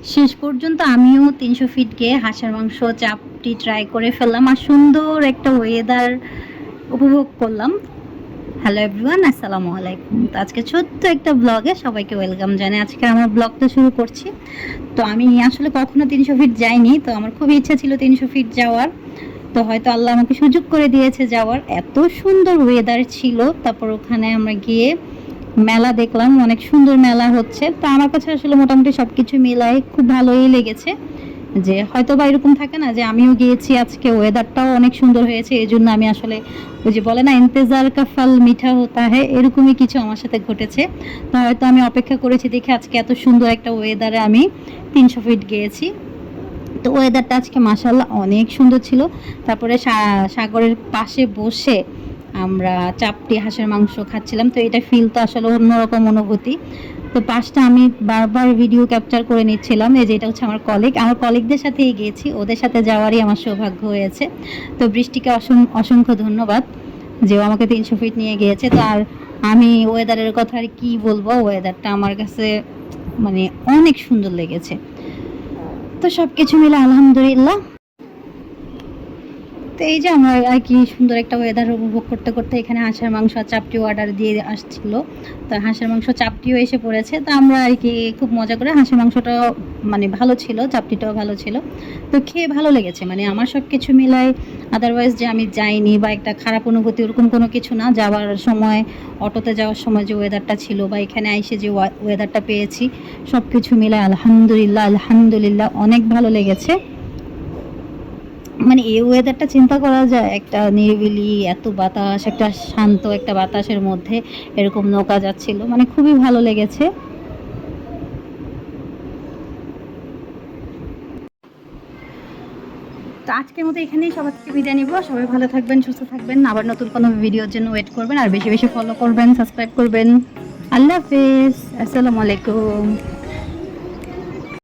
শেষ পর্যন্ত আমিও ৩০০ ফিট গিয়ে হাঁসের মাংস চাপটি ট্রাই করে ফেললাম আর সুন্দর একটা ওয়েদার উপভোগ করলাম। হ্যালো এভরিওয়ান, আসসালামু আলাইকুম। তো আজকে ছোট্ট একটা ব্লগে সবাইকে ওয়েলকাম জানাই। আজকে আমার ব্লগটা শুরু করছি। তো আমি আসলে কখনো ৩০০ ফিট যাইনি, তো আমার খুবই ইচ্ছা ছিল ৩০০ ফিট যাওয়ার। তো হয়তো আল্লাহ আমাকে সুযোগ করে দিয়েছে যাওয়ার। এত সুন্দর ওয়েদার ছিল। তারপর ওখানে আমরা গিয়ে মেলা দেখলাম, অনেক সুন্দর মেলা হচ্ছে। তো আমার কাছে আসলে মোটামুটি সব কিছু মিলাই খুব ভালোই লেগেছে। যে হয়তো বা এরকম থাকে না যে আমিও গিয়েছি, আজকে ওয়েদারটাও অনেক সুন্দর হয়েছে, এই জন্য আমি আসলে ওই যে বলে না ইন্তেজার কা ফল মিঠা হতা হ্যাঁ, এরকমই কিছু আমার সাথে ঘটেছে। তো হয়তো আমি অপেক্ষা করেছি দেখে আজকে এত সুন্দর একটা ওয়েদারে আমি ৩০০ ফিট গিয়েছি। তো ওয়েদারটা আজকে মাশাআল্লাহ অনেক সুন্দর ছিল। তারপরে সাগরের পাশে বসে আমরা চাপটি হাঁসের মাংস খাচ্ছিলাম। তো এটা ফিল তো আসলে অন্যরকম অনুভূতি। তো পাশটা আমি বারবার ভিডিও ক্যাপচার করে নিচ্ছিলাম। এই যে এটা হচ্ছে আমার কলিগদের সাথেই গিয়েছি, ওদের সাথে যাওয়ারই আমার সৌভাগ্য হয়েছে। তো বৃষ্টিকে অসংখ্য ধন্যবাদ যে ও আমাকে ৩০০ ফিট নিয়ে গিয়েছে। তো আর আমি ওয়েদারের কথা আর কি বলবো, ওয়েদারটা আমার কাছে মানে অনেক সুন্দর লেগেছে। তো সব কিছু মিলে আলহামদুলিল্লাহ। তো এই যে আমরা আর কি সুন্দর একটা ওয়েদার উপভোগ করতে করতে এখানে হাঁসের মাংস আর চাপটি অর্ডার দিয়ে আসছিল। তো হাঁসের মাংস চাপটিও এসে পড়েছে। তো আমরা আর কি খুব মজা করে হাঁসের মাংসটাও মানে ভালো ছিল, চাপটিটাও ভালো ছিল। তো খেয়ে ভালো লেগেছে, মানে আমার সব কিছু মিলাই আদারওয়াইজ যে আমি যাইনি বা একটা খারাপ অনুভূতি ওরকম কোনো কিছু না। যাওয়ার সময় অটোতে যাওয়ার সময় যে ওয়েদারটা ছিল বা এখানে এসে যে ওয়েদারটা পেয়েছি, সব কিছু মিলাই আলহামদুলিল্লাহ আলহামদুলিল্লাহ অনেক ভালো লেগেছে। মানে এই ওয়েদারটা চিন্তা করা যায়, একটা নিরিবিলি এত বাতাস, একটা শান্ত একটা বাতাসের মধ্যে এরকম নৌকা যাচ্ছিল, মানে খুবই ভালো লেগেছে। তো আজকের মতো এখানেই সবার থেকে বিদায় নিব। সবাই ভালো থাকবেন, সুস্থ থাকবেন, আবার নতুন কোনো ভিডিওর জন্য ওয়েট করবেন, আর বেশি বেশি ফলো করবেন, সাবস্ক্রাইব করবেন। আল্লাহ হাফেজ, আসসালামু আলাইকুম।